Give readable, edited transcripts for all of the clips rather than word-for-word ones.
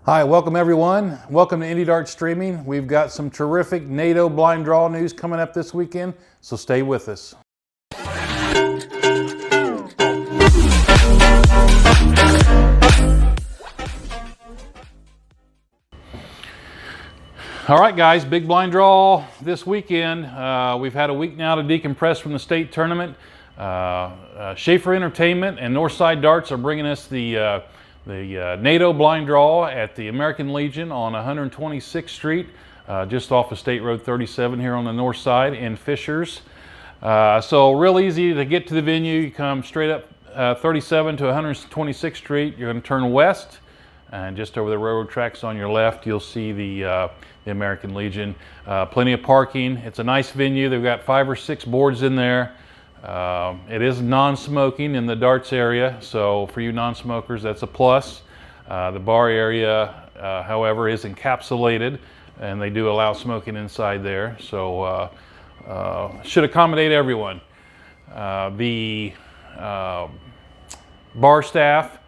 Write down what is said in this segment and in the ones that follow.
Hi, welcome everyone. Welcome to Indie Dart Streaming. We've got some terrific NATO blind draw news coming up this weekend, so stay with us. All right, guys, big blind draw this weekend. We've had a week now to decompress from the state tournament. Shaffer Entertainment and Northside Darts are bringing us the NATO blind draw at the American Legion on 126th Street, just off of State Road 37 here on the north side in Fishers. So real easy to get to the venue. You come straight up 37 to 126th Street. You're going to turn west, and just over the railroad tracks on your left, you'll see the American Legion. Plenty of parking. It's a nice venue. They've got 5 or 6 boards in there. It is non-smoking in the darts area, so for you non-smokers, that's a plus. The bar area, however, is encapsulated, and they do allow smoking inside there, so should accommodate everyone. The bar staff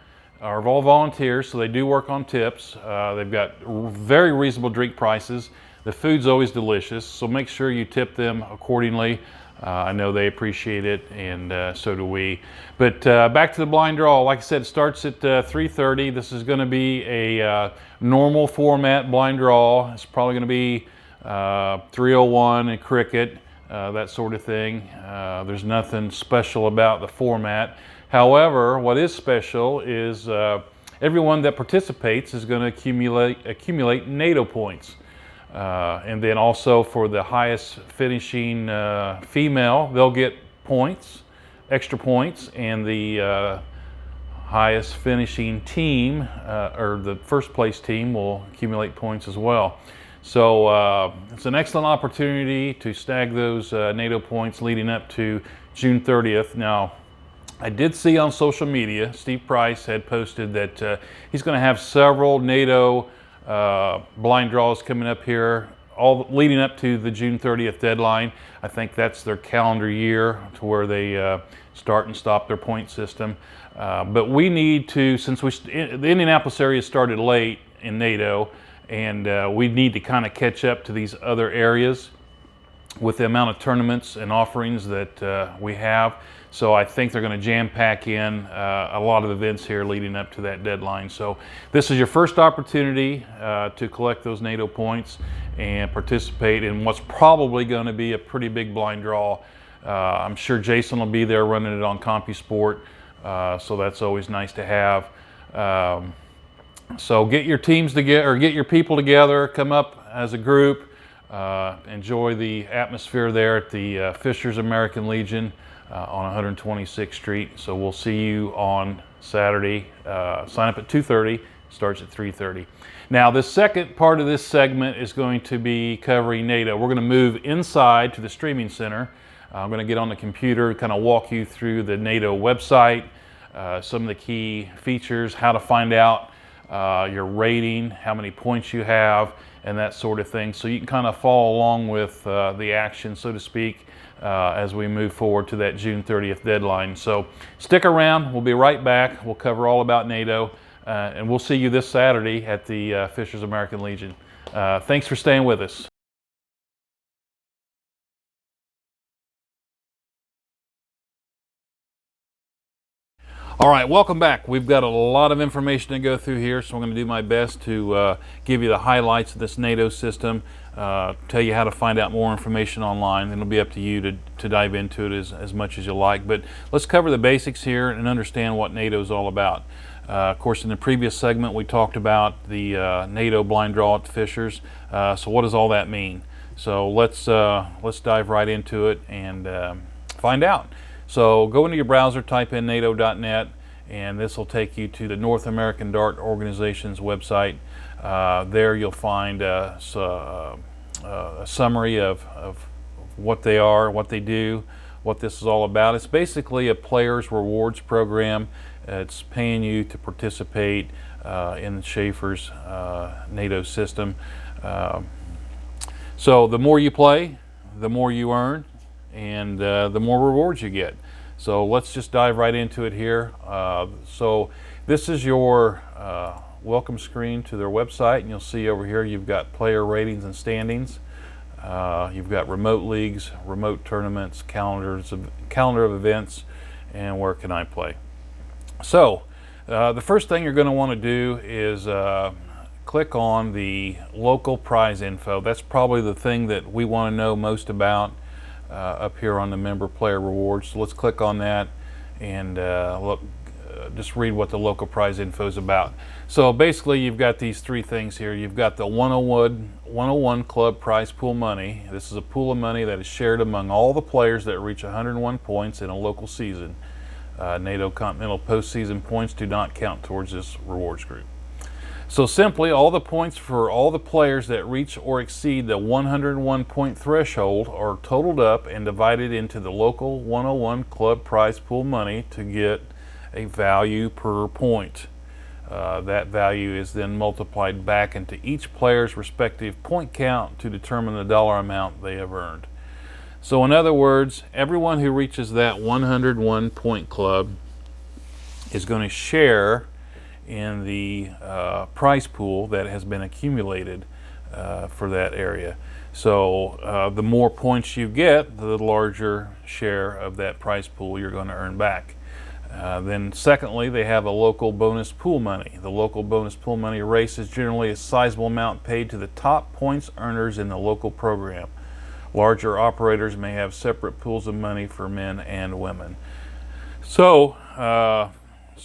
are all volunteers, so they do work on tips. They've got very reasonable drink prices. The food's always delicious, so make sure you tip them accordingly. I know they appreciate it, and so do we. But back to the blind draw. Like I said, it starts at 3:30. This is going to be a normal format blind draw. It's probably going to be 301 and cricket, that sort of thing. There's nothing special about the format. However, what is special is everyone that participates is going to accumulate NATO points. And then also for the highest finishing female, they'll get points, extra points, and the highest finishing team, or the first place team, will accumulate points as well. So it's an excellent opportunity to snag those NATO points leading up to June 30th. Now, I did see on social media, Steve Price had posted that he's going to have several NATO blind draws coming up here, all leading up to the June 30th deadline. I think that's their calendar year to where they start and stop their point system. But we need to, since the Indianapolis area started late in NATO, and we need to kind of catch up to these other areas with the amount of tournaments and offerings that we have. So I think they're going to jam pack in a lot of events here leading up to that deadline. So this is your first opportunity to collect those NATO points and participate in what's probably going to be a pretty big blind draw. I'm sure Jason will be there running it on CompuSport, so that's always nice to have. So get your teams together, or get your people together, come up as a group, enjoy the atmosphere there at the Fishers American Legion on 126th Street. So we'll see you on Saturday. Sign up at 2:30, starts at 3:30. Now, this second part of this segment is going to be covering NATO. We're going to move inside to the streaming center. I'm going to get on the computer, kind of walk you through the NATO website, some of the key features, how to find out your rating, how many points you have, and that sort of thing. So you can kind of follow along with the action, so to speak, as we move forward to that June 30th deadline. So stick around. We'll be right back. We'll cover all about NATO, and we'll see you this Saturday at the Fishers American Legion. Thanks for staying with us. All right, welcome back. We've got a lot of information to go through here, so I'm going to do my best to give you the highlights of this NATO system, tell you how to find out more information online. It'll be up to you to dive into it as much as you like. But let's cover the basics here and understand what NATO is all about. Of course, in the previous segment, we talked about the NATO blind draw at the Fishers. So what does all that mean? So let's dive right into it and find out. So go into your browser, type in nato.net, and this will take you to the North American Dart Organization's website. There you'll find a summary of what they are, what they do, what this is all about. It's basically a player's rewards program. It's paying you to participate in Shaffer's NATO system. So the more you play, the more you earn, and the more rewards you get. So let's just dive right into it here. So this is your welcome screen to their website, and you'll see over here you've got player ratings and standings. You've got remote leagues, remote tournaments, calendar of events, and where can I play. So the first thing you're going to want to do is click on the local prize info. That's probably the thing that we want to know most about up here on the member player rewards. So let's click on that and just read what the local prize info is about. So basically you've got these three things here. You've got the 101 club prize pool money. This is a pool of money that is shared among all the players that reach 101 points in a local season. NATO Continental postseason points do not count towards this rewards group. So simply, all the points for all the players that reach or exceed the 101 point threshold are totaled up and divided into the local 101 club prize pool money to get a value per point. That value is then multiplied back into each player's respective point count to determine the dollar amount they have earned. So in other words, everyone who reaches that 101 point club is going to share in the prize pool that has been accumulated for that area. So the more points you get, the larger share of that prize pool you're going to earn back. Then secondly, they have a local bonus pool money. The local bonus pool money race is generally a sizable amount paid to the top points earners in the local program. Larger operators may have separate pools of money for men and women. So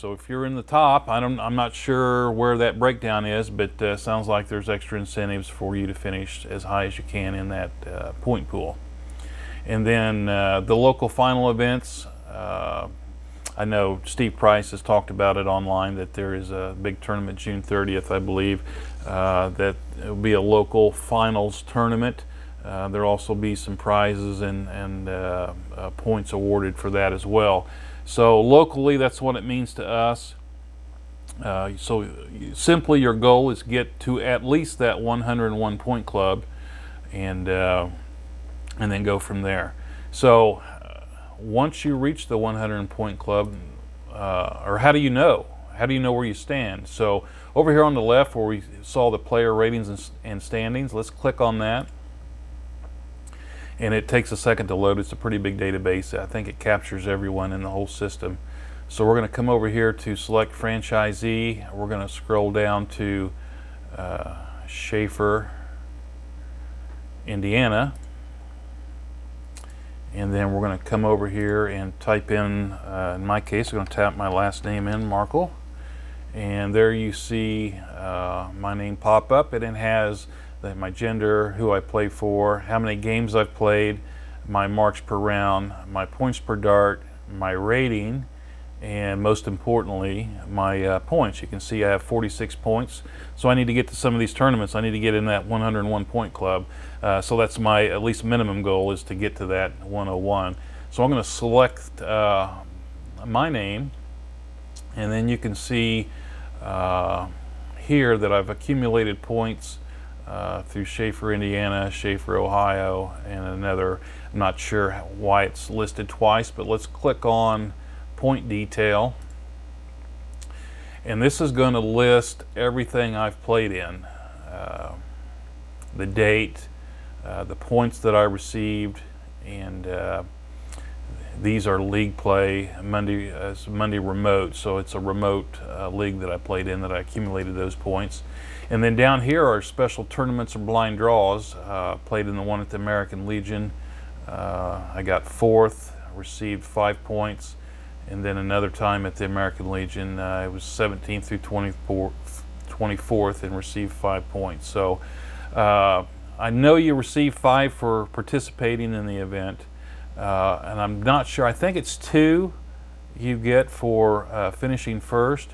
if you're in the top, I'm not sure where that breakdown is, but sounds like there's extra incentives for you to finish as high as you can in that point pool. And then the local final events, I know Steve Price has talked about it online, that there is a big tournament June 30th, I believe, that it will be a local finals tournament. There'll also be some prizes and points awarded for that as well. So locally, that's what it means to us. So simply, your goal is to get to at least that 101 point club, and then go from there. So once you reach the 100 point club, or how do you know? How do you know where you stand? So over here on the left where we saw the player ratings and standings, let's click on that. And it takes a second to load. It's a pretty big database. I think it captures everyone in the whole system. So we're going to come over here to select franchisee. We're going to scroll down to Shaffer, Indiana. And then we're going to come over here and type in my case, I'm going to tap my last name in, Markle. And there you see my name pop up, and it has my gender, who I play for, how many games I've played, my marks per round, my points per dart, my rating, and most importantly, my points. You can see I have 46 points. So I need to get to some of these tournaments. I need to get in that 101 point club. So that's my at least minimum goal, is to get to that 101. So I'm going to select my name, and then you can see here that I've accumulated points through Shaffer, Indiana, Shaffer, Ohio, and another. I'm not sure why it's listed twice, but let's click on point detail. And this is going to list everything I've played in. The date, the points that I received, and these are league play. It's Monday remote, so it's a remote league that I played in that I accumulated those points. And then down here are special tournaments or blind draws. Played in the one at the American Legion. I got 4th, received 5 points. And then another time at the American Legion, it was 17th through 24th and received 5 points. So I know you receive 5 for participating in the event. And I'm not sure, I think it's 2 you get for finishing first.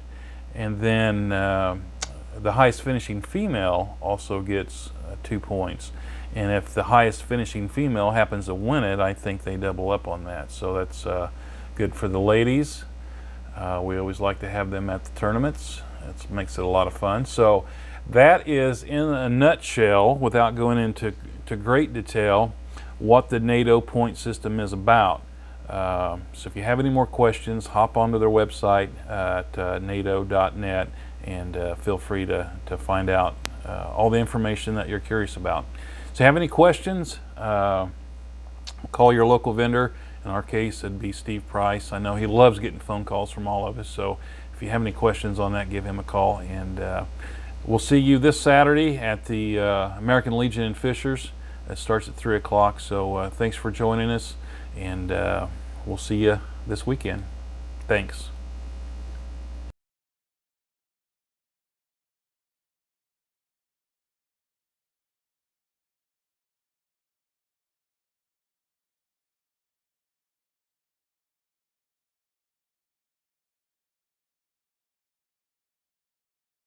And then the highest finishing female also gets 2 points. And if the highest finishing female happens to win it, I think they double up on that. So that's good for the ladies. We always like to have them at the tournaments. It makes it a lot of fun. So that is, in a nutshell, without going into great detail, what the NATO point system is about. So if you have any more questions, hop onto their website at nato.net and feel free to find out all the information that you're curious about. So have any questions, call your local vendor. In our case, it'd be Steve Price. I know he loves getting phone calls from all of us, so if you have any questions on that, give him a call. And we'll see you this Saturday at the American Legion in Fishers. It starts at 3 o'clock, so thanks for joining us, and we'll see you this weekend. Thanks.